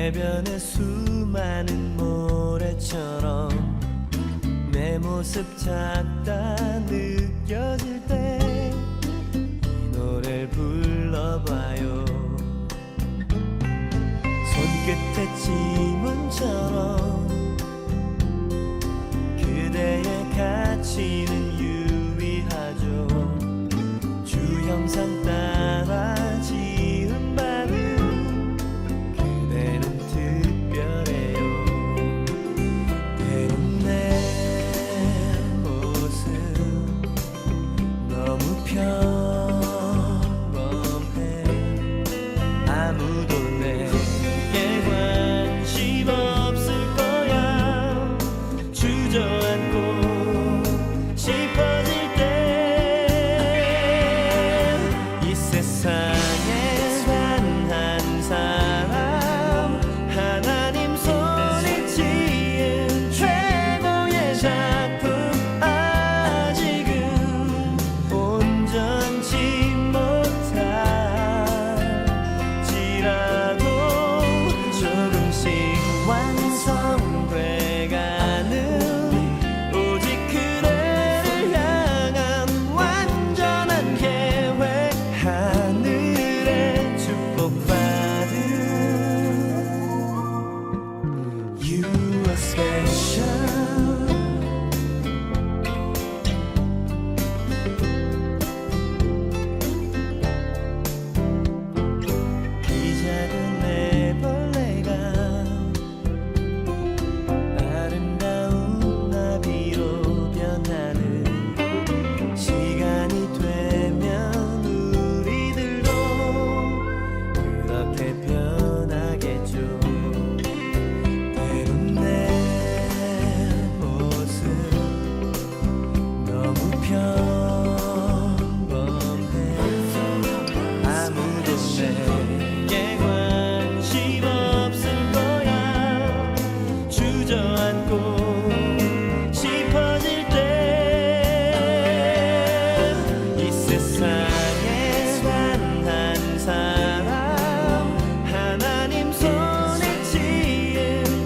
해변의 수많은 모래처럼 내 모습 작다 느껴질 때 이 노래를 불러봐요. 손끝에 지문처럼 그대의 가치는 유의하죠. 주형상 따라 지은 발음 그대는 특별해요. 때론 내 모습 너무 평범해. 아무도 내게 관심 없을 거야. 주저앉고 싶어질 때 이 세상에 단 한 사람 하나님 손에 지은 최고의 작품 아직은 온전치 못할지라도 조금씩 완성돼가는 오직 그대를 향한 완전한 계획. 하늘의 축복받은 You are special. 이 작은 애벌레가 아름다운 나비로 변하는 시간이 되면 우리들도 그렇게 변하겠죠. 때론 내 모습 너무 평범해. 아무도 내게 관심 없을 거야. 주저앉고 싶어질 때 이 세상에 단 한 사람 하나님 손에 지은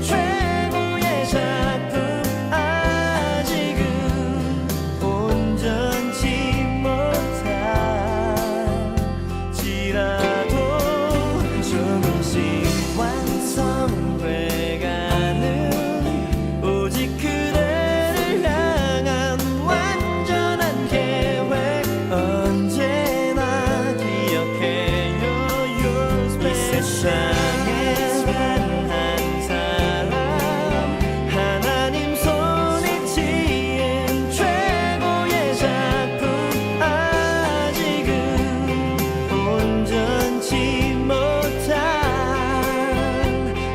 최고의 작품 아직은 온전치 못할지라도 조금씩 완성돼가는 오직 그대를 향한 완전한 계획. 언제나 기억해요 Your special. 이 세상에 단 한 사람 하나님 손에 지은 최고의 작품 아직은 온전치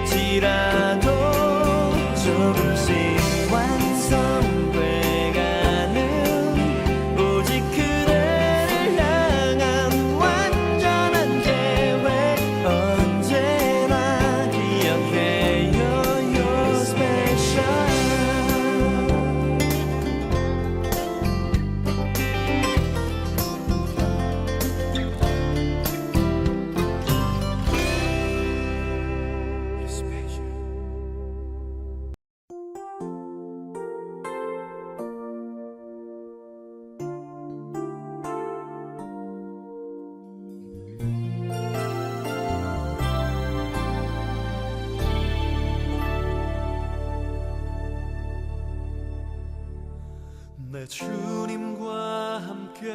못할지라도 조금씩 완성돼가는 오직 그대를 향한 완전한 계획. 언제나 기억해요 You're special. 내 주님과 함께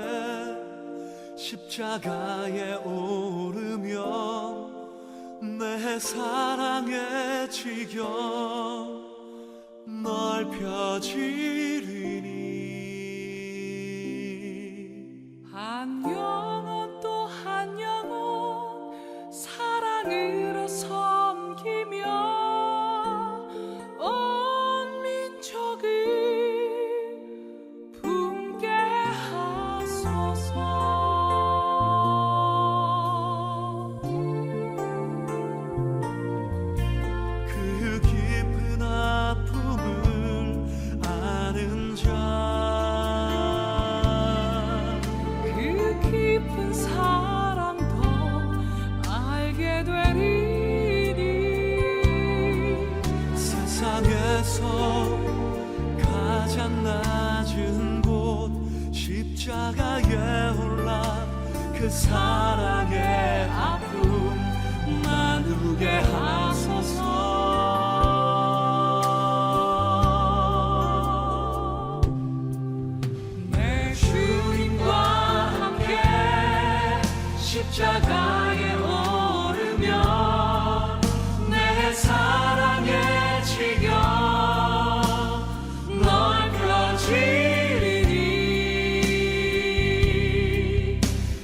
십자가에 오르면 내 사랑의 지경 넓혀지리니 한 영혼 또 한 영혼 사랑으로 섬기며 온 민족을 품게 하소서. 그 깊은 아픔을 아는 자, 그 깊은 사랑의 아픔 나누게 하소서. 내 주님과 함께 십자가에 오르며 내 사랑의 지경 넓혀지리니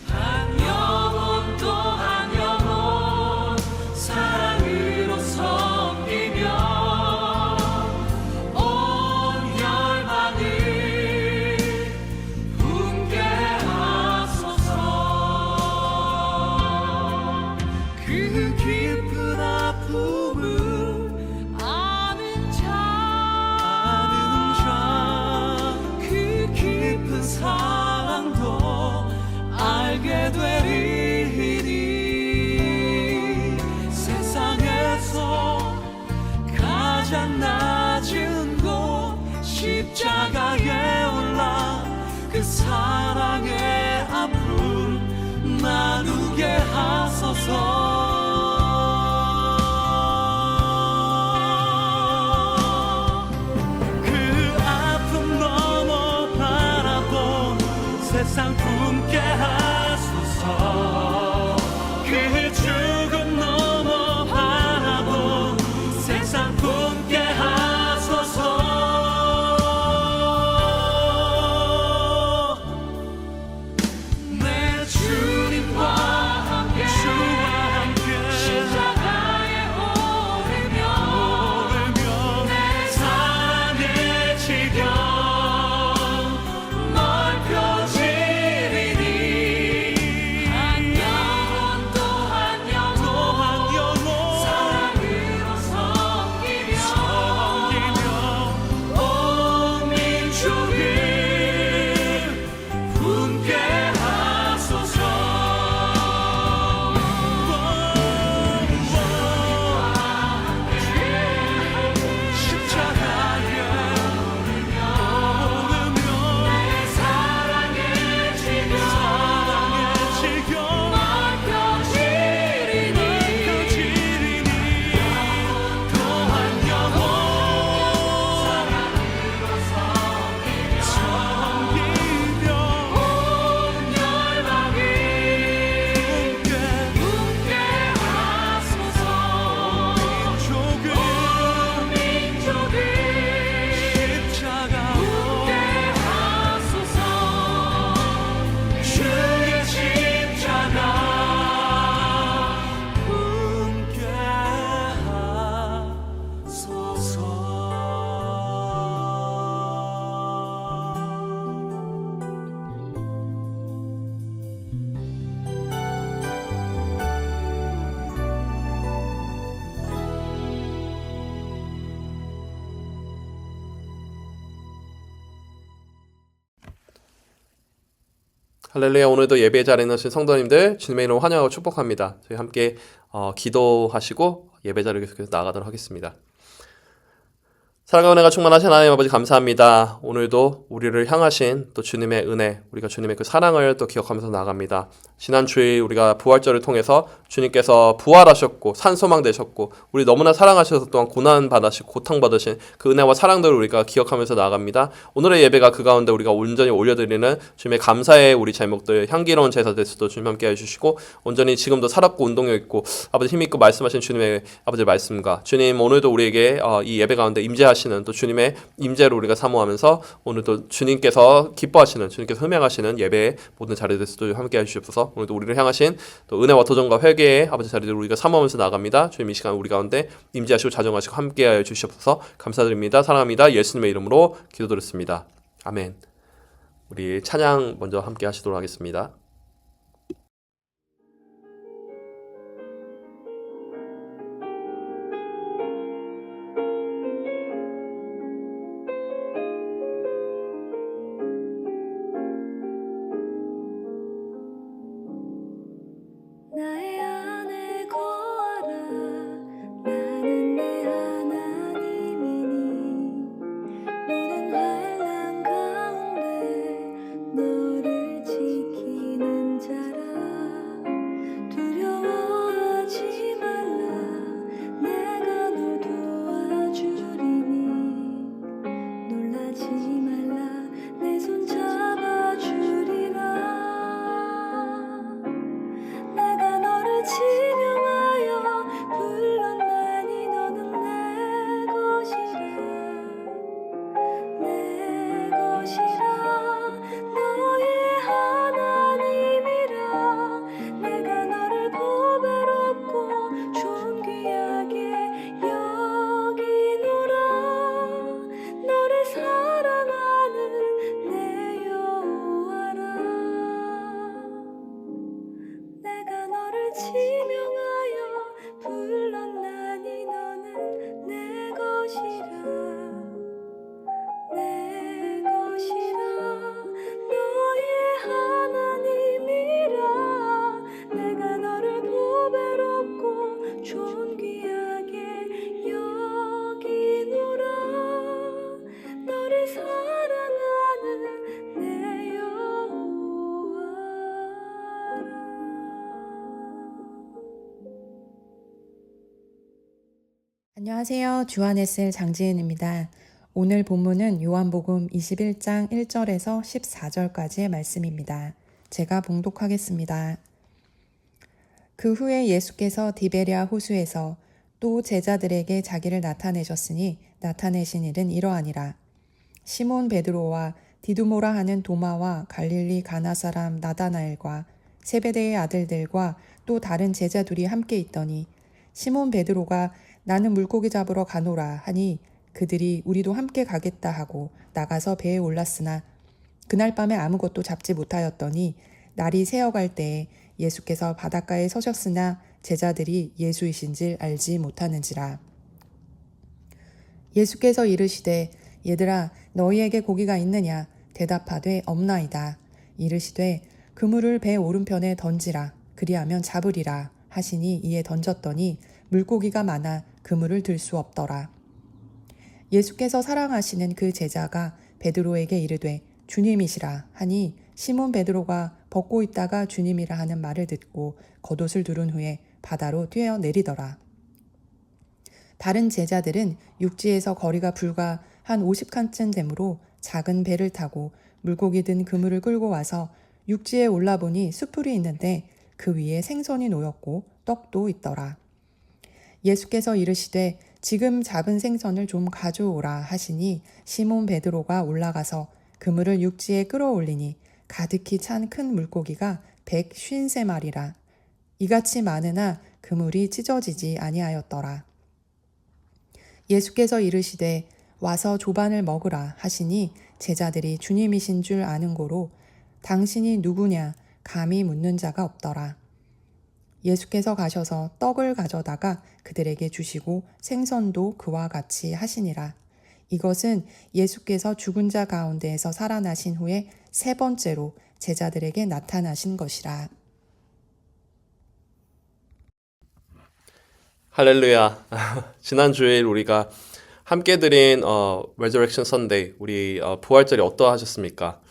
한 영혼 또 한 영혼 사랑으로 섬기며 온 열방을 분께 하소서. 그 깊은 아픔을 아는 자 그 깊은 사랑도 알게 되리니 세상에서 가장 낮은 곳 십자가에 올라 그 사랑의 아픔 나누게 하소서. 그 아픔 넘어 바라본 세상 품게 하소서. 그 죽음 넘어 바라본 세상 품게 하소서. 내 주님과 함께 주와 함께 십자가에 오르며 오르며 내 사랑의 지경 넓혀지리니 한 영혼 또 한 영혼 사랑으로 섬기며 온 민족을 분께 하소서. 십자가에 오르며 사랑의 지경 넓혀지리니 또한 영혼 섬기며 온 열방을 분께 하소서. 민족을 십자가 분께 하소서. 주의 십자가 분께 할렐루야. 오늘도 예배 자리에 오신 성도님들 주님의 이름으로 환영하고 축복합니다. 저희 함께 기도하시고 예배 자리에 계속해서 나가도록 하겠습니다. 사랑과 은혜가 충만하신 하나님 아버지 감사합니다. 오늘도 우리를 향하신 또 주님의 은혜, 우리가 주님의 그 사랑을 또 기억하면서 나갑니다. 지난 주일 우리가 부활절을 통해서 주님께서 부활하셨고 산소망 되셨고 우리 너무나 사랑하셔서 또한 고난 받으시고 고통 받으신 그 은혜와 사랑들을 우리가 기억하면서 나갑니다. 오늘의 예배가 그 가운데 우리가 온전히 올려드리는 주님의 감사의 우리 제목들 향기로운 제사 될 수도 주님 함께 해주시고 온전히 지금도 살았고 운동력 있고 아버지 힘있고 말씀하신 주님의 아버지 말씀과 주님 오늘도 우리에게 이 예배 가운데 임재하시는 또 주님의 임재를 우리가 사모하면서 오늘도 주님께서 기뻐하시는 주님께서 흠양하시는 예배의 모든 자리들 수도 함께 해주시옵소서. 오늘도 우리를 향하신 또 은혜와 도전과 회개의 아버지 자리들 우리가 사모하면서 나갑니다. 주님 이 시간 우리 가운데 임재하시고 자정하시고 함께하여 주시옵소서. 감사드립니다. 사랑합니다. 예수님의 이름으로 기도드렸습니다. 아멘. 우리 찬양 먼저 함께 하시도록 하겠습니다. 나의 안에 거하라 나는 내 하나님이니 모든 환난 가운데 너를 지키노라 지명하여 불렀나니 너는 내 것이라 내 것이라 너의 하나님이라 내가 너를 보배롭고 존귀하게 여기노라 너를 사랑하는 내 여호와라 내가 너를 지명하여 불렀나니 너는 내 것이라 내 것이라 너의 하나님이라 내가 너를 보배롭고 존귀하게 여기노라 너를 사랑하는 내 여호와라 안녕하세요. 주안에셀 장지은입니다. 오늘 본문은 요한복음 21장 1절에서 14절까지의 말씀입니다. 제가 봉독하겠습니다. 그 후에 예수께서 디베랴 호수에서 또 제자들에게 자기를 나타내셨으니 나타내신 일은 이러하니라. 시몬 베드로와 디두모라 하는 도마와 갈릴리 가나 사람 나다나엘과 세베대의 아들들과 또 다른 제자 둘이 함께 있더니 시몬 베드로가 나는 물고기 잡으러 가노라 하니 그들이 우리도 함께 가겠다 하고 나가서 배에 올랐으나 그날 밤에 아무것도 잡지 못하였더니 날이 새어갈 때에 예수께서 바닷가에 서셨으나 제자들이 예수이신 줄 알지 못하는지라. 예수께서 이르시되 얘들아 너희에게 고기가 있느냐 대답하되 없나이다. 이르시되 그물을 배 오른편에 던지라 그리하면 잡으리라 하시니 이에 던졌더니 물고기가 많아 그물을 들 수 없더라. 예수께서 사랑하시는 그 제자가 베드로에게 이르되 주님이시라 하니 시몬 베드로가 벗고 있다가 주님이라 하는 말을 듣고 겉옷을 두른 후에 바다로 뛰어내리더라. 다른 제자들은 육지에서 거리가 불과 한 50칸쯤 되므로 작은 배를 타고 물고기 든 그물을 끌고 와서 육지에 올라보니 숯불이 있는데 그 위에 생선이 놓였고 떡도 있더라. 예수께서 이르시되 지금 잡은 생선을 좀 가져오라 하시니 시몬 베드로가 올라가서 그물을 육지에 끌어올리니 가득히 찬 큰 물고기가 153마리라. 이같이 많으나 그물이 찢어지지 아니하였더라. 예수께서 이르시되 와서 조반을 먹으라 하시니 제자들이 주님이신 줄 아는 고로 당신이 누구냐 감히 묻는 자가 없더라. 예수께서 가셔서 떡을 가져다가 그들에게 주시고 생선도 그와 같이 하시니라. 이것은 예수께서 죽은 자 가운데에서 살아나신 후에 세 번째로 제자들에게 나타나신 것이라. 할렐루야. 지난 주일 우리가 함께 드린 Resurrection Sunday, 우리 부활절이 어떠하셨습니까?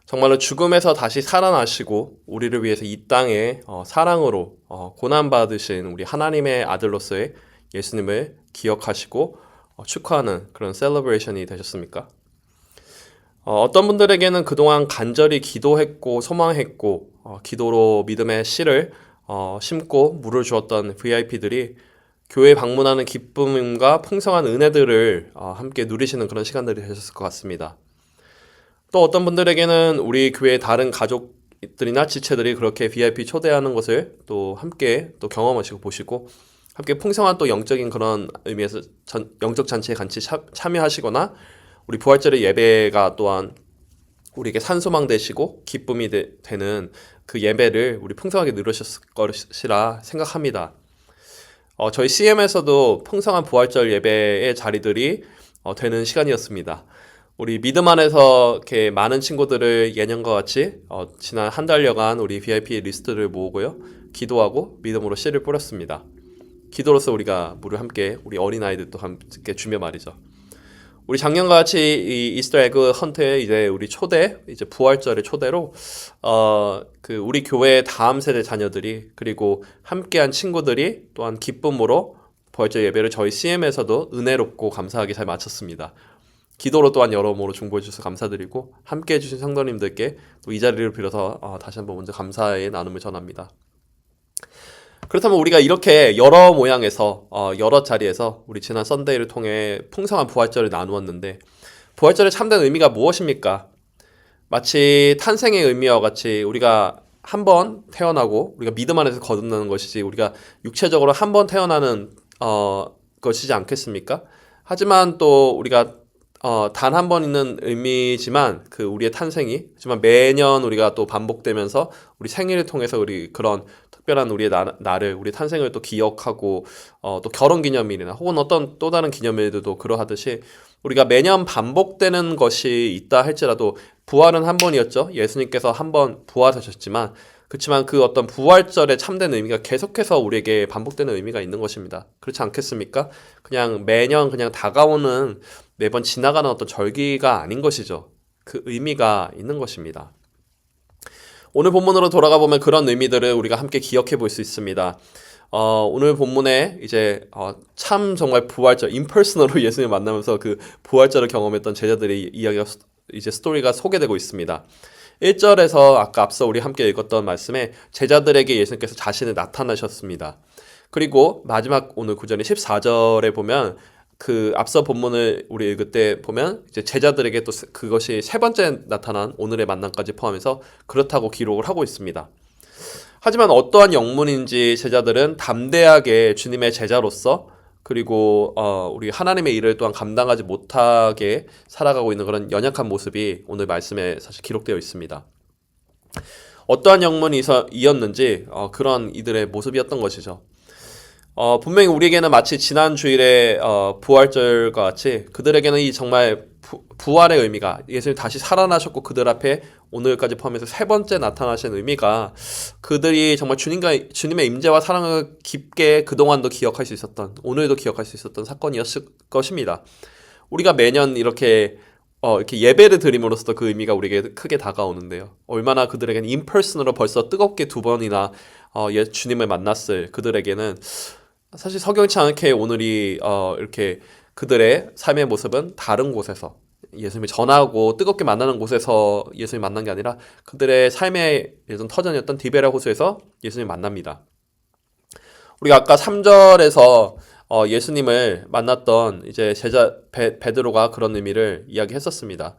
정말로 죽음에서 다시 살아나시고 우리를 위해서 이 땅에 사랑으로 고난받으신 우리 하나님의 아들로서의 예수님을 기억하시고 축하하는 그런 셀러브레이션이 되셨습니까? 어떤 분들에게는 그동안 간절히 기도했고 소망했고 기도로 믿음의 씨를 심고 물을 주었던 VIP들이 교회 방문하는 기쁨과 풍성한 은혜들을 함께 누리시는 그런 시간들이 되셨을 것 같습니다. 또 어떤 분들에게는 우리 교회의 다른 가족들이나 지체들이 그렇게 VIP 초대하는 것을 또 함께 또 경험하시고 보시고 함께 풍성한 또 영적인 그런 의미에서 영적 잔치에 같이 참여하시거나 우리 부활절의 예배가 또한 우리에게 산소망 되시고 기쁨이 되는 그 예배를 우리 풍성하게 누리셨을 것이라 생각합니다. 저희 CM에서도 풍성한 부활절 예배의 자리들이 되는 시간이었습니다. 우리 믿음 안에서 이렇게 많은 친구들을 예년과 같이 지난 한 달여간 우리 VIP 리스트를 모으고요. 기도하고 믿음으로 씨를 뿌렸습니다. 기도로서 우리가 물을 함께 우리 어린아이들도 함께 주며 말이죠. 우리 작년과 같이 이 이스터 에그 헌트에 이제 우리 이제 부활절의 초대로 그 우리 교회의 다음 세대 자녀들이 그리고 함께한 친구들이 또한 기쁨으로 부활절 예배를 저희 CM에서도 은혜롭고 감사하게 잘 마쳤습니다. 기도로 또한 여러모로 중보해 주셔서 감사드리고 함께해 주신 성도님들께 또 이 자리를 빌어서 다시 한번 먼저 감사의 나눔을 전합니다. 그렇다면 우리가 이렇게 여러 모양에서 여러 자리에서 우리 지난 썬데이를 통해 풍성한 부활절을 나누었는데 부활절의 참된 의미가 무엇입니까? 마치 탄생의 의미와 같이 우리가 한 번 태어나고 우리가 믿음 안에서 거듭나는 것이지 우리가 육체적으로 한 번 태어나는 것이지 않겠습니까? 하지만 또 우리가 단 한 번 있는 의미지만 그 우리의 탄생이 하지만 매년 우리가 또 반복되면서 우리 생일을 통해서 우리 그런 특별한 우리의 날을 우리 탄생을 또 기억하고 또 결혼기념일이나 혹은 어떤 또 다른 기념일들도 그러하듯이 우리가 매년 반복되는 것이 있다 할지라도 부활은 한 번이었죠. 예수님께서 한 번 부활하셨지만 그렇지만 그 어떤 부활절의 참된 의미가 계속해서 우리에게 반복되는 의미가 있는 것입니다. 그렇지 않겠습니까? 그냥 매년 그냥 다가오는 매번 지나가는 어떤 절기가 아닌 것이죠. 그 의미가 있는 것입니다. 오늘 본문으로 돌아가 보면 그런 의미들을 우리가 함께 기억해 볼 수 있습니다. 오늘 본문에 이제 참 정말 부활절, 임퍼스널로 예수님 만나면서 그 부활절을 경험했던 제자들의 이야기가 이제 스토리가 소개되고 있습니다. 1절에서 아까 앞서 우리 함께 읽었던 말씀에 제자들에게 예수님께서 자신을 나타나셨습니다. 그리고 마지막 오늘 구절인 14절에 보면 그 앞서 본문을 우리 읽을 때 보면 이제 제자들에게 또 그것이 세 번째 나타난 오늘의 만남까지 포함해서 그렇다고 기록을 하고 있습니다. 하지만 어떠한 영문인지 제자들은 담대하게 주님의 제자로서 그리고 우리 하나님의 일을 또한 감당하지 못하게 살아가고 있는 그런 연약한 모습이 오늘 말씀에 사실 기록되어 있습니다. 어떠한 영문이었는지 그런 이들의 모습이었던 것이죠. 분명히 우리에게는 마치 지난 주일의 부활절과 같이 그들에게는 이 정말 부활의 의미가 예수님 다시 살아나셨고 그들 앞에 오늘까지 포함해서 세 번째 나타나신 의미가 그들이 정말 주님의 임재와 사랑을 깊게 그동안도 기억할 수 있었던 오늘도 기억할 수 있었던 사건이었을 것입니다. 우리가 매년 이렇게 예배를 드림으로써 그 의미가 우리에게 크게 다가오는데요. 얼마나 그들에게는 임퍼슨으로 벌써 뜨겁게 두 번이나 주님을 만났을 그들에게는 사실 석연치 않게 오늘이 이렇게 그들의 삶의 모습은 다른 곳에서 예수님을 전하고 뜨겁게 만나는 곳에서 예수님 만난 게 아니라 그들의 삶의 예전 터전이었던 디베라 호수에서 예수님 만납니다. 우리가 아까 3절에서 예수님을 만났던 이제 제자 베드로가 그런 의미를 이야기했었습니다.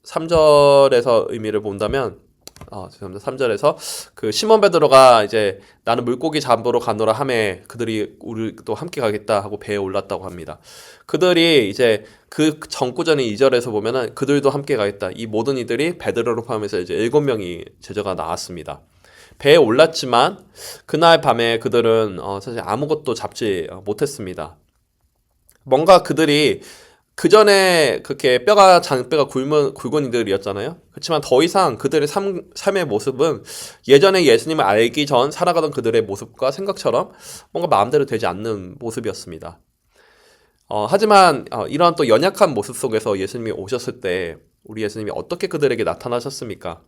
3절에서 의미를 본다면 죄송합니다. 3절에서 그 시몬 베드로가 이제 나는 물고기 잡으러 가노라 하매 그들이 우리도 함께 가겠다 하고 배에 올랐다고 합니다. 그들이 이제 그 전구절인 2절에서 보면은 그들도 함께 가겠다. 이 모든 이들이 베드로를 포함해서 이제 7명이 제자가 나왔습니다. 배에 올랐지만 그날 밤에 그들은 사실 아무것도 잡지 못했습니다. 뭔가 그들이 그 전에 그렇게 장뼈가 굵은 이들이었잖아요. 그렇지만 더 이상 그들의 삶의 모습은 예전에 예수님을 알기 전 살아가던 그들의 모습과 생각처럼 뭔가 마음대로 되지 않는 모습이었습니다. 하지만 이러한 또 연약한 모습 속에서 예수님이 오셨을 때 우리 예수님이 어떻게 그들에게 나타나셨습니까?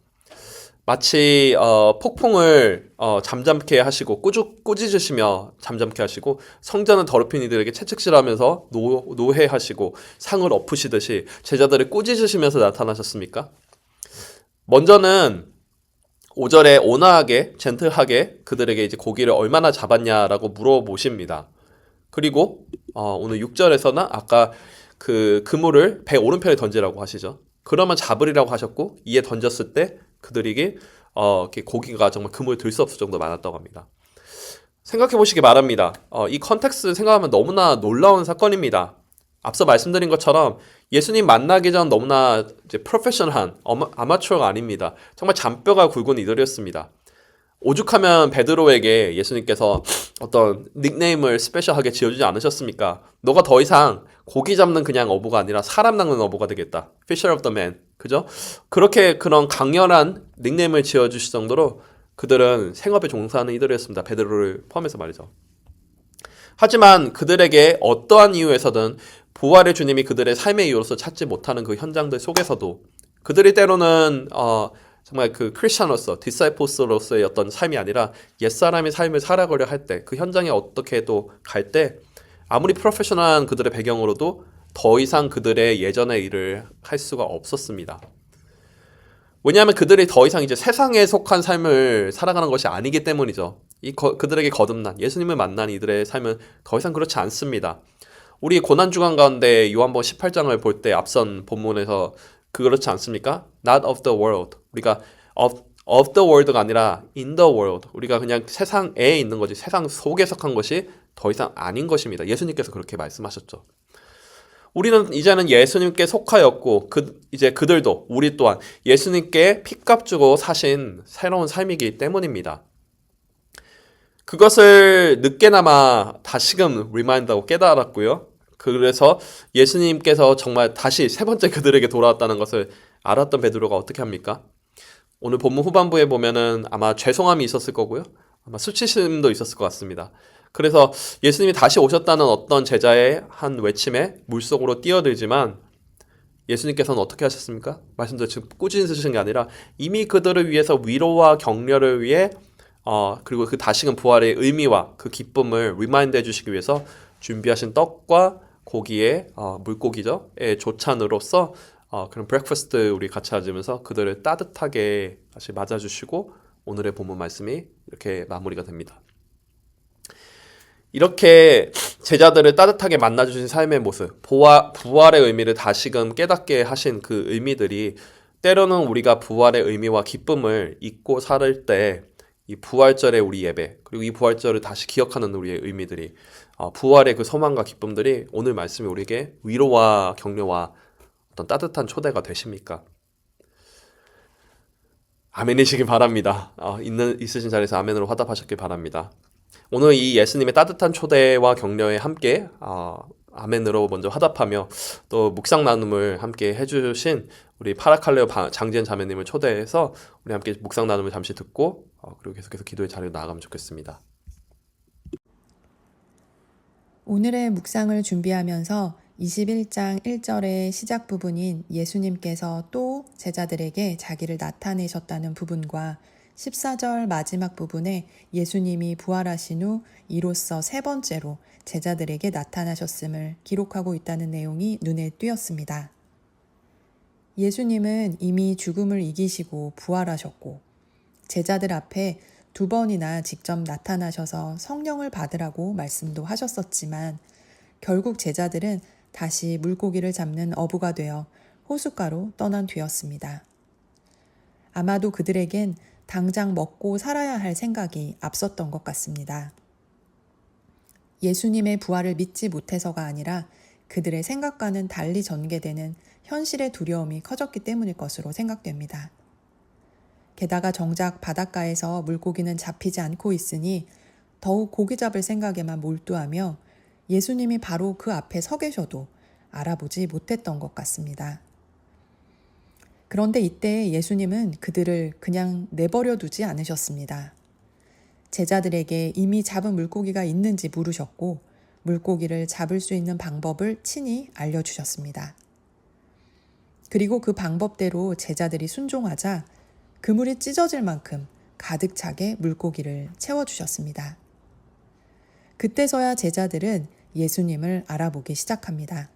마치 폭풍을 잠잠케 하시고 꾸짖으시며 잠잠케 하시고 성전을 더럽힌 이들에게 채찍질하면서 노해하시고 상을 엎으시듯이 제자들을 꾸짖으시면서 나타나셨습니까? 먼저는 5절에 온화하게 젠틀하게 그들에게 이제 고기를 얼마나 잡았냐라고 물어보십니다. 그리고 오늘 6절에서는 아까 그 그물을 배 오른편에 던지라고 하시죠. 그러면 잡으리라고 하셨고 이에 던졌을 때 그들에게 고기가 정말 그물을 들 수 없을 정도 많았다고 합니다. 생각해 보시기 바랍니다. 이 컨텍스트 생각하면 너무나 놀라운 사건입니다. 앞서 말씀드린 것처럼 예수님 만나기 전 너무나 이제 프로페셔널한 아마추어가 아닙니다. 정말 잔뼈가 굵은 이들이었습니다. 오죽하면 베드로에게 예수님께서 어떤 닉네임을 스페셜하게 지어주지 않으셨습니까? 너가 더 이상 고기 잡는 그냥 어부가 아니라 사람 낚는 어부가 되겠다. Fisher of the man. 그죠? 그렇게 그런 강렬한 닉네임을 지어주실 정도로 그들은 생업에 종사하는 이들이었습니다. 베드로를 포함해서 말이죠. 하지만 그들에게 어떠한 이유에서든 부활의 주님이 그들의 삶의 이유로서 찾지 못하는 그 현장들 속에서도 그들이 때로는 정말 그 크리스천으로서 디사이플스로서의 어떤 삶이 아니라 옛사람의 삶을 살아가려 할 때 그 현장에 어떻게 또 갈 때 아무리 프로페셔널한 그들의 배경으로도 더 이상 그들의 예전의 일을 할 수가 없었습니다. 왜냐하면 그들이 더 이상 이제 세상에 속한 삶을 살아가는 것이 아니기 때문이죠. 그들에게 거듭난 예수님을 만난 이들의 삶은 더 이상 그렇지 않습니다. 우리 고난주간 가운데 요한복음 18장을 볼 때 앞선 본문에서 그렇지 않습니까? Not of the world. 우리가 of the world가 아니라 in the world. 우리가 그냥 세상에 있는 거지 세상 속에 속한 것이 더 이상 아닌 것입니다. 예수님께서 그렇게 말씀하셨죠. 우리는 이제는 예수님께 속하였고 이제 그들도 우리 또한 예수님께 핏값 주고 사신 새로운 삶이기 때문입니다. 그것을 늦게나마 다시금 리마인드하고 깨달았고요. 그래서 예수님께서 정말 다시 세 번째 그들에게 돌아왔다는 것을 알았던 베드로가 어떻게 합니까? 오늘 본문 후반부에 보면은 아마 죄송함이 있었을 거고요. 아마 수치심도 있었을 것 같습니다. 그래서 예수님이 다시 오셨다는 어떤 제자의 한 외침에 물속으로 뛰어들지만 예수님께서는 어떻게 하셨습니까? 말씀대로 지금 꾸준히 쓰시는 게 아니라 이미 그들을 위해서 위로와 격려를 위해 그리고 그 다시금 부활의 의미와 그 기쁨을 리마인드 해주시기 위해서 준비하신 떡과 고기의 물고기죠. 의 조찬으로서 그런 브렉퍼스트 우리 같이 가지면서 그들을 따뜻하게 다시 맞아주시고 오늘의 본문 말씀이 이렇게 마무리가 됩니다. 이렇게 제자들을 따뜻하게 만나주신 삶의 모습, 부활의 의미를 다시금 깨닫게 하신 그 의미들이 때로는 우리가 부활의 의미와 기쁨을 잊고 살 때 이 부활절의 우리 예배, 그리고 이 부활절을 다시 기억하는 우리의 의미들이 부활의 그 소망과 기쁨들이 오늘 말씀이 우리에게 위로와 격려와 어떤 따뜻한 초대가 되십니까? 아멘이시길 바랍니다. 있으신 자리에서 아멘으로 화답하셨길 바랍니다. 오늘 이 예수님의 따뜻한 초대와 격려에 함께 아멘으로 먼저 화답하며 또 묵상 나눔을 함께 해주신 우리 파라칼레오 장지연 자매님을 초대해서 우리 함께 묵상 나눔을 잠시 듣고 그리고 계속해서 기도의 자리로 나아가면 좋겠습니다. 오늘의 묵상을 준비하면서 21장 1절의 시작 부분인 예수님께서 또 제자들에게 자기를 나타내셨다는 부분과 14절 마지막 부분에 예수님이 부활하신 후 이로써 세 번째로 제자들에게 나타나셨음을 기록하고 있다는 내용이 눈에 띄었습니다. 예수님은 이미 죽음을 이기시고 부활하셨고 제자들 앞에 2번이나 직접 나타나셔서 성령을 받으라고 말씀도 하셨었지만 결국 제자들은 다시 물고기를 잡는 어부가 되어 호숫가로 떠난 뒤였습니다. 아마도 그들에겐 당장 먹고 살아야 할 생각이 앞섰던 것 같습니다. 예수님의 부활을 믿지 못해서가 아니라 그들의 생각과는 달리 전개되는 현실의 두려움이 커졌기 때문일 것으로 생각됩니다. 게다가 정작 바닷가에서 물고기는 잡히지 않고 있으니 더욱 고기 잡을 생각에만 몰두하며 예수님이 바로 그 앞에 서 계셔도 알아보지 못했던 것 같습니다. 그런데 이때 예수님은 그들을 그냥 내버려 두지 않으셨습니다. 제자들에게 이미 잡은 물고기가 있는지 물으셨고 물고기를 잡을 수 있는 방법을 친히 알려주셨습니다. 그리고 그 방법대로 제자들이 순종하자 그물이 찢어질 만큼 가득 차게 물고기를 채워주셨습니다. 그때서야 제자들은 예수님을 알아보기 시작합니다.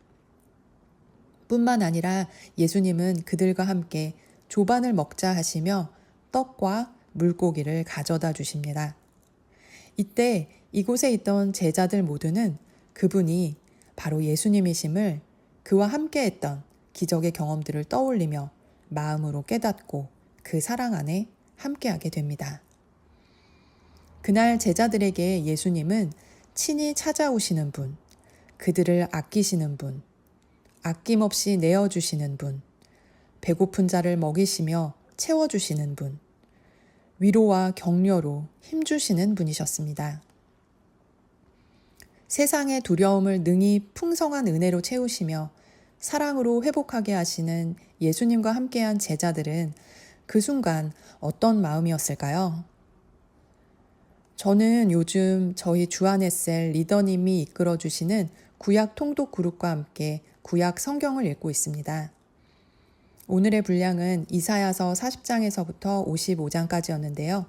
뿐만 아니라 예수님은 그들과 함께 조반을 먹자 하시며 떡과 물고기를 가져다 주십니다. 이때 이곳에 있던 제자들 모두는 그분이 바로 예수님이심을 그와 함께했던 기적의 경험들을 떠올리며 마음으로 깨닫고 그 사랑 안에 함께하게 됩니다. 그날 제자들에게 예수님은 친히 찾아오시는 분, 그들을 아끼시는 분, 아낌없이 내어주시는 분, 배고픈 자를 먹이시며 채워주시는 분, 위로와 격려로 힘주시는 분이셨습니다. 세상의 두려움을 능히 풍성한 은혜로 채우시며 사랑으로 회복하게 하시는 예수님과 함께한 제자들은 그 순간 어떤 마음이었을까요? 저는 요즘 저희 주안의셀 리더님이 이끌어주시는 구약 통독 그룹과 함께 구약 성경을 읽고 있습니다. 오늘의 분량은 이사야서 40장에서부터 55장까지였는데요.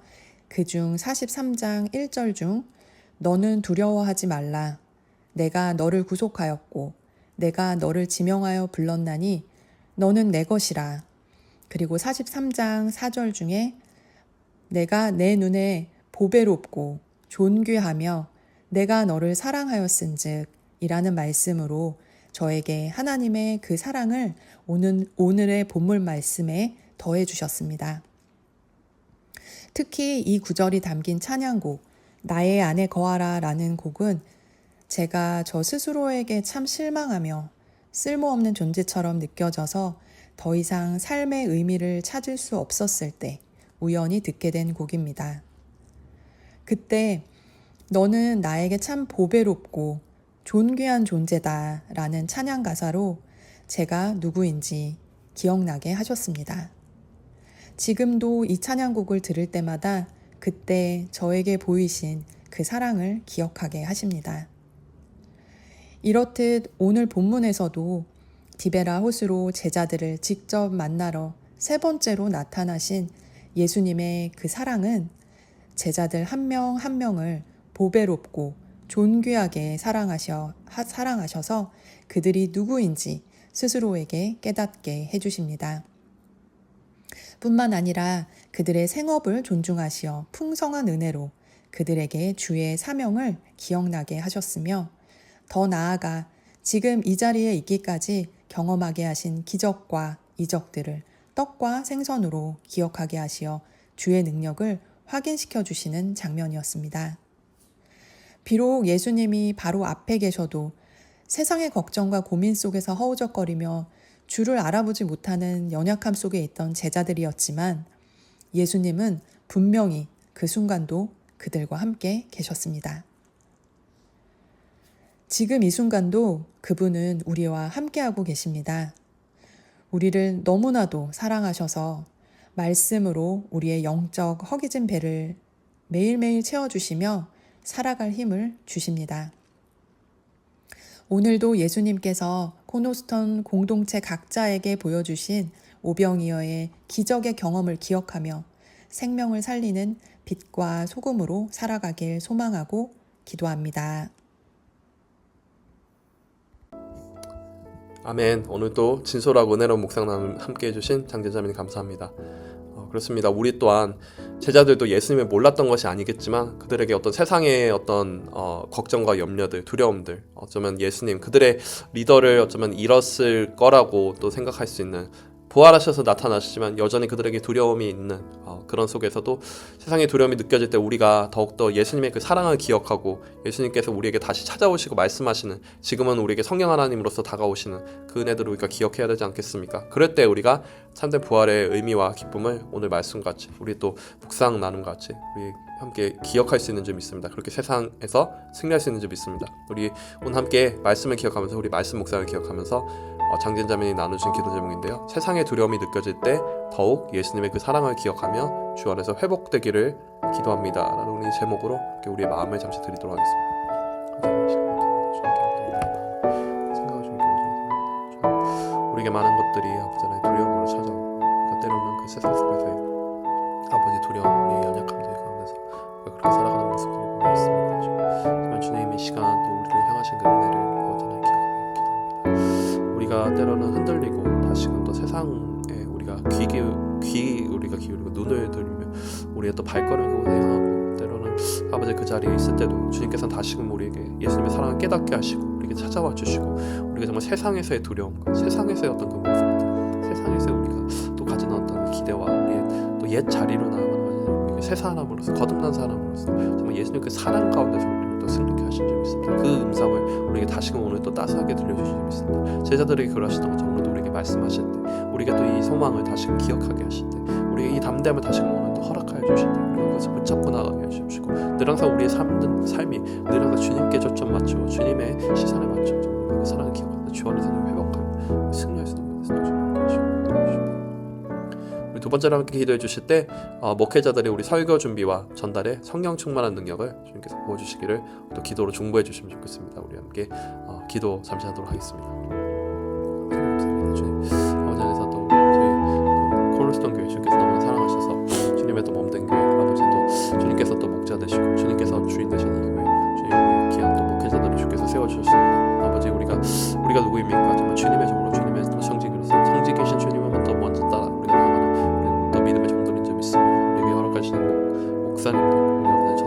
그중 43장 1절 중 너는 두려워하지 말라. 내가 너를 구속하였고 내가 너를 지명하여 불렀나니 너는 내 것이라. 그리고 43장 4절 중에 내가 내 눈에 보배롭고 존귀하며 내가 너를 사랑하였은즉 이라는 말씀으로 저에게 하나님의 그 사랑을 오늘의 본문 말씀에 더해 주셨습니다. 특히 이 구절이 담긴 찬양곡 나의 안에 거하라 라는 곡은 제가 저 스스로에게 참 실망하며 쓸모없는 존재처럼 느껴져서 더 이상 삶의 의미를 찾을 수 없었을 때 우연히 듣게 된 곡입니다. 그때 너는 나에게 참 보배롭고 존귀한 존재다 라는 찬양 가사로 제가 누구인지 기억나게 하셨습니다. 지금도 이 찬양곡을 들을 때마다 그때 저에게 보이신 그 사랑을 기억하게 하십니다. 이렇듯 오늘 본문에서도 디베라 호수로 제자들을 직접 만나러 세 번째로 나타나신 예수님의 그 사랑은 제자들 한 명 한 명을 보배롭고 존귀하게 사랑하셔서 그들이 누구인지 스스로에게 깨닫게 해주십니다. 뿐만 아니라 그들의 생업을 존중하시어 풍성한 은혜로 그들에게 주의 사명을 기억나게 하셨으며 더 나아가 지금 이 자리에 있기까지 경험하게 하신 기적과 이적들을 떡과 생선으로 기억하게 하시어 주의 능력을 확인시켜 주시는 장면이었습니다. 비록 예수님이 바로 앞에 계셔도 세상의 걱정과 고민 속에서 허우적거리며 주를 알아보지 못하는 연약함 속에 있던 제자들이었지만 예수님은 분명히 그 순간도 그들과 함께 계셨습니다. 지금 이 순간도 그분은 우리와 함께하고 계십니다. 우리를 너무나도 사랑하셔서 말씀으로 우리의 영적 허기진 배를 매일매일 채워주시며 살아갈 힘을 주십니다. 오늘도 예수님께서 코노스톤 공동체 각자에게 보여주신 오병이어의 기적의 경험을 기억하며 생명을 살리는 빛과 소금으로 살아가길 소망하고 기도합니다. 아멘. 오늘도 진솔하고 은혜로운 묵상을 함께 해주신 장제자매님 감사합니다. 그렇습니다. 우리 또한 제자들도 예수님을 몰랐던 것이 아니겠지만 그들에게 어떤 세상의 어떤 걱정과 염려들, 두려움들, 어쩌면 예수님 그들의 리더를 어쩌면 잃었을 거라고 또 생각할 수 있는, 부활하셔서 나타나시지만 여전히 그들에게 두려움이 있는 그런 속에서도 세상의 두려움이 느껴질 때 우리가 더욱더 예수님의 그 사랑을 기억하고 예수님께서 우리에게 다시 찾아오시고 말씀하시는, 지금은 우리에게 성령 하나님으로서 다가오시는 그 은혜들을 우리가 기억해야 되지 않겠습니까? 그럴 때 우리가 참된 부활의 의미와 기쁨을 오늘 말씀같이 우리 또 묵상 나눔같이 우리 함께 기억할 수 있는 줄 믿습니다. 그렇게 세상에서 승리할 수 있는 줄 믿습니다. 우리 오늘 함께 말씀을 기억하면서 우리 말씀 묵상을 기억하면서 장제자매님이 나누신 기도 제목인데요. 세상의 두려움이 느껴질 때 더욱 예수님의 그 사랑을 기억하며 주 안에서 회복되기를 기도합니다 라는 우리 제목으로 우리의 마음을 잠시 드리도록 하겠습니다. 우리에게 많은 것들이 아버지 하나님 두려움으로 찾아오고 때로는 그 세상 속에서의 아버지 두려움, 우리의 연약함들 가운데서 그렇게 살아가는 모습들을 보고 있습니다. 하지만 주님 이 시간 또 우리를 향하신 그 은혜를 아버지 하나님 기억하게 기도합니다. 우리가 때로는 흔들리고 다시금 또 세상에 우리가 우리가 기울이고 눈을 들며 우리의 또 발걸음을 향하고 때로는 아버지 그 자리에 있을 때도 주님께서는 다시금 우리에게 예수님의 사랑을 깨닫게 하시고 우리에게 찾아와 주시고 우리가 정말 세상에서의 두려움과 세상에서의 어떤 그 모습들, 세상에서 우리가 또 가지는 어떤 기대와 우리의 또 옛 자리로 나아가는 우리가 새 사람으로서 거듭난 사람으로서 정말 예수님 그 사랑 가운데서 우리를 또 승리케 하신 줄 믿습니다. 그 음성을 우리에게 다시금 오늘 또 따스하게 들려주신 줄 믿습니다. 제자들에게 그러시던 것처럼 오늘도 우리에게 말씀하실 때 우리가 또 이 소망을 다시금 기억하게 하실 때 우리에게 이 담대함을 다시금 오늘 또 허락하여 주실 때 우리가 그것을 붙잡고 나가게 해주시고 늘 항상 우리의 삶이 늘 항상 주님께 초점 맞추고 주님의 시선에 맞추고 정말 그 사랑을 기억하고 주 안에서 회복하며 승리할 수 있는 것을 주님께 하시고 우리 두 번째로 함께 기도해 주실 때 목회자들의 우리 설교 준비와 전달에 성령 충만한 능력을 주님께서 부어주시기를 또 기도로 중보해 주시면 좋겠습니다. 우리 함께 기도 잠시 하도록 하겠습니다. 감사합니다. 주님 아버지 안에서 또 저희 콜로스톤 교회 주님께서 너무 사랑하셔서 주님의 또 몸된 교회 아버지 또 주님께서 또 목자 되시고 주님께서 주인 되시는 이 교회 주님의 귀한 또 목회자들을 주께서 세워주셨습니다. 아버지 우리가 누구입니까? 정말 주님의 종으로 주님의 또 성직 계신 주님만 또 먼저 따라 우리가 나아가는 우리 또 믿음의 종들인 줄 믿습니다. 우리에게 허락하시는 목사님들 우리 아버지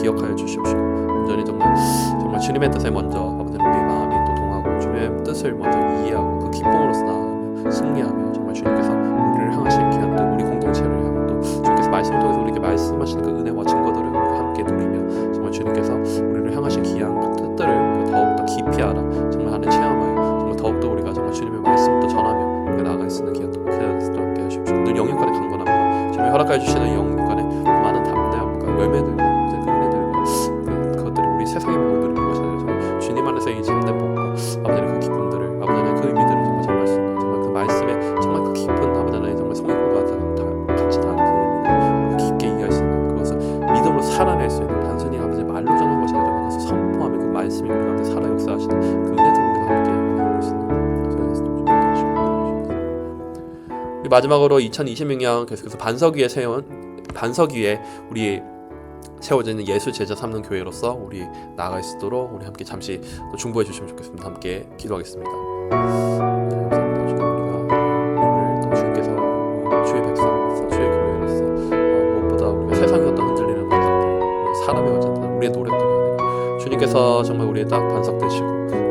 기억하여 주십시오. 온전히 정말 주님의 뜻에 먼저 아버지는 우리의 마음이 또 동하고 주님의 뜻을 먼저 이해하고 그 기쁨으로서 나아가며 승리하며 정말 주님께서 우리를 향하신 귀한 뜻, 우리 공동체를 향하고 또 주님께서 말씀을 통해서 우리에게 말씀하신 그 은혜와 증거들을 우리가 함께 누리며 정말 주님께서 우리를 향하신 귀한 그 뜻들을 더욱더 깊이 알아 정말 하는 체험하여 정말 더욱더 우리가 정말 주님의 말씀을 또 전하며 우리가 나아갈 수 있는 귀한 또 그날도 함께 하십시오. 늘 영육간의 강건함과 주님이 허락하여 주시는 영육간의 많은 담대함과 열매들과 이제 그 은혜들과 그것들이 우리 세상에 보고 누리는 것이 아니라 정말 주님 안에서 이 참된 복과 아버지의 그 기쁨들을 아버지의 그 의미들을 정말 전할 수 있는 정말 그 말씀에 정말 그 깊은 아버지의 정말 성경과 같이 다한 그 의미를 깊게 이해할 수 있는 그것을 믿음으로 살아낼 수 있는 단순히 아버지의 말로 전하는 것이 아니라 그것을 선포하며 그 말씀이 우리 가운데 살아 역사하시는 그 은혜들을 우리가 함께 누릴 수 있는 마지막으로 2026년 계속해서 반석 위에 우리 세워지는 예수 제자 삼는 교회로서 우리 나아갈 수 있도록 우리 함께 잠시 또 중보해 주시면 좋겠습니다. 함께 기도하겠습니다. 감사합니다. 우리가 또 주님께서 주의 백성으로서 주의 교회로서 무엇보다 우리가 세상의 어떤 흔들리는 반석들, 사람의 어쨌든 우리의 노력들이 아니라 주님께서 정말 우리의 딱 반석 되시고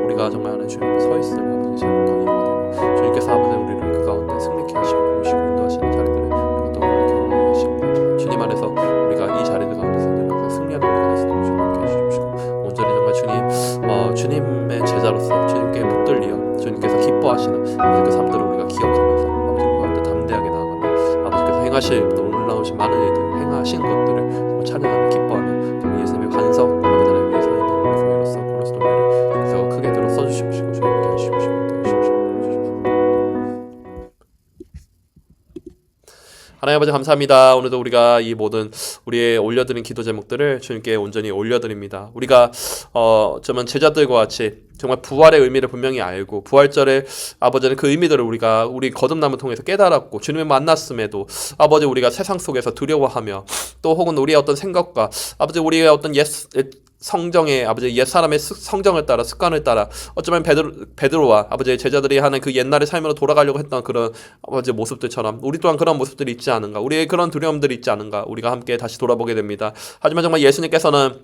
우리가 정말 하는 주님 앞에 서 있을 아버지 제목과 이유가 되고 주님께서 아버지 우리를 그 가운데 승리케 하시고 부르시고 인도하시는 자리들을 우리가 또 경험하시고 주님 안에서 우리가 이 자리들 가운데서 늘 항상 승리하는 우리가 되시도록 주님 함께 해주십시오. 온전히 정말 주님의 제자로서 주님께 붙들리어 주님께서 기뻐하시는 아버지 그 삶들을 우리가 기억하면서 아버지 그 가운데 담대하게 나아가며 아버지께서 행하실 놀라우신 많은 일들 행하신 것들을 정말 찬양하며 기뻐하며 정말 예수님의 반석 아버지 하나님 위에 서 있는 우리 교회로서 코너스톤을 주께서 크게 들어 써주시옵시고 주님 함께 해주십시오. 하나님 아버지 감사합니다. 오늘도 우리가 이 모든 우리의 올려드린 기도 제목들을 주님께 온전히 올려드립니다. 우리가 정말 제자들과 같이 정말 부활의 의미를 분명히 알고 부활절에 아버지는 그 의미들을 우리 거듭남을 통해서 깨달았고 주님을 만났음에도 아버지 우리가 세상 속에서 두려워하며 또 혹은 우리의 어떤 생각과 아버지 우리의 어떤 성정의 아버지 옛사람의 성정을 따라 습관을 따라 어쩌면 베드로와 아버지의 제자들이 하는 그 옛날의 삶으로 돌아가려고 했던 그런 아버지 모습들처럼 우리 또한 그런 모습들이 있지 않은가, 우리의 그런 두려움들이 있지 않은가, 우리가 함께 다시 돌아보게 됩니다. 하지만 정말 예수님께서는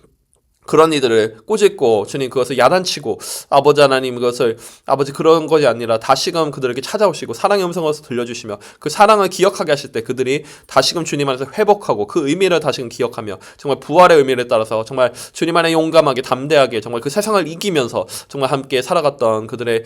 그런 이들을 꾸짖고 주님 그것을 야단치고 아버지 하나님 그것을 아버지 그런 것이 아니라 다시금 그들에게 찾아오시고 사랑의 음성을 들려주시며 그 사랑을 기억하게 하실 때 그들이 다시금 주님 안에서 회복하고 그 의미를 다시금 기억하며 정말 부활의 의미를 따라서 정말 주님 안에 용감하게 담대하게 정말 그 세상을 이기면서 정말 함께 살아갔던 그들의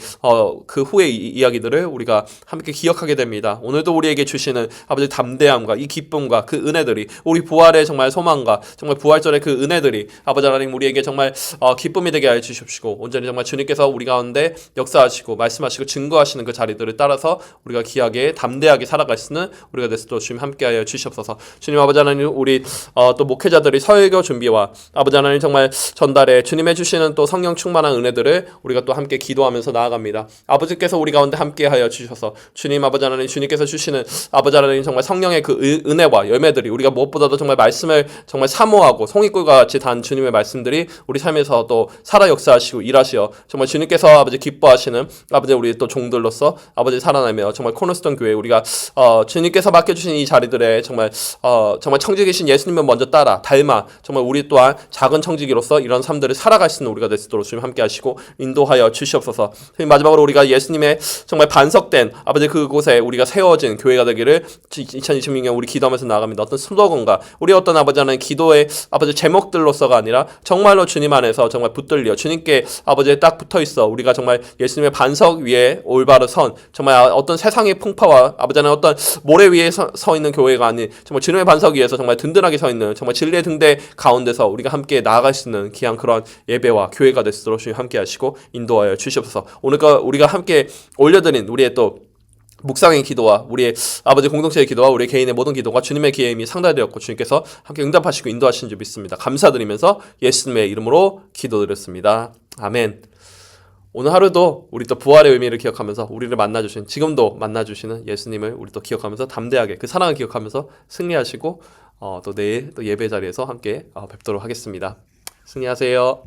그 후의 이야기들을 우리가 함께 기억하게 됩니다. 오늘도 우리에게 주시는 아버지 담대함과 이 기쁨과 그 은혜들이 우리 부활의 정말 소망과 정말 부활절의 그 은혜들이 아버지 하나님 우리에게 정말 기쁨이 되게 하여 주십시오. 온전히 정말 주님께서 우리 가운데 역사하시고 말씀하시고 증거하시는 그 자리들을 따라서 우리가 귀하게 담대하게 살아갈 수 있는 우리가 됐을 주님 함께하여 주시옵소서. 주님 아버지 하나님 우리 또 목회자들이 설교 준비와 아버지 하나님 정말 전달에 주님의 주시는 또 성령 충만한 은혜들을 우리가 또 함께 기도하면서 나아갑니다. 아버지께서 우리 가운데 함께하여 주셔서 주님 아버지 하나님 주님께서 주시는 아버지 하나님 정말 성령의 그 은혜와 열매들이 우리가 무엇보다도 정말 말씀을 정말 사모하고 송이꿀과 같이 단 주님의 말씀들이 우리 삶에서 또 살아 역사하시고 일하시어 정말 주님께서 아버지 기뻐하시는 아버지 우리 또 종들로서 아버지 살아나며 정말 코너스톤 교회 우리가 주님께서 맡겨주신 이 자리들에 정말 청지기신 예수님을 먼저 따라 닮아 정말 우리 또한 작은 청지기로서 이런 삶들을 살아갈 수 있는 우리가 되도록 주님 함께 하시고 인도하여 주시옵소서. 마지막으로 우리가 예수님의 정말 반석된 아버지 그곳에 우리가 세워진 교회가 되기를 2026년 우리 기도하면서 나아갑니다. 어떤 슬로건과 우리 어떤 아버지 하나님 기도의 아버지 제목들로서가 아니라 정말로 주님 안에서 정말 붙들려 주님께 아버지에 딱 붙어있어 우리가 정말 예수님의 반석 위에 올바로 선 정말 어떤 세상의 풍파와 아버지 하나님 어떤 모래 위에 서 있는 교회가 아닌 정말 주님의 반석 위에서 정말 든든하게 서 있는 정말 진리의 등대 가운데서 우리가 함께 나아갈 수 있는 귀한 그런 예배와 교회가 될 수 있도록 주님 함께 하시고 인도하여 주시옵소서. 오늘 우리가 함께 올려드린 우리의 또 묵상의 기도와 우리의 아버지 공동체의 기도와 우리 개인의 모든 기도가 주님의 기회임이 상달되었고 주님께서 함께 응답하시고 인도하시는 줄 믿습니다. 감사드리면서 예수님의 이름으로 기도드렸습니다. 아멘. 오늘 하루도 우리 또 부활의 의미를 기억하면서 우리를 만나주신 지금도 만나주시는 예수님을 우리 또 기억하면서 담대하게 그 사랑을 기억하면서 승리하시고 또 내일 또 예배 자리에서 함께 뵙도록 하겠습니다. 승리하세요.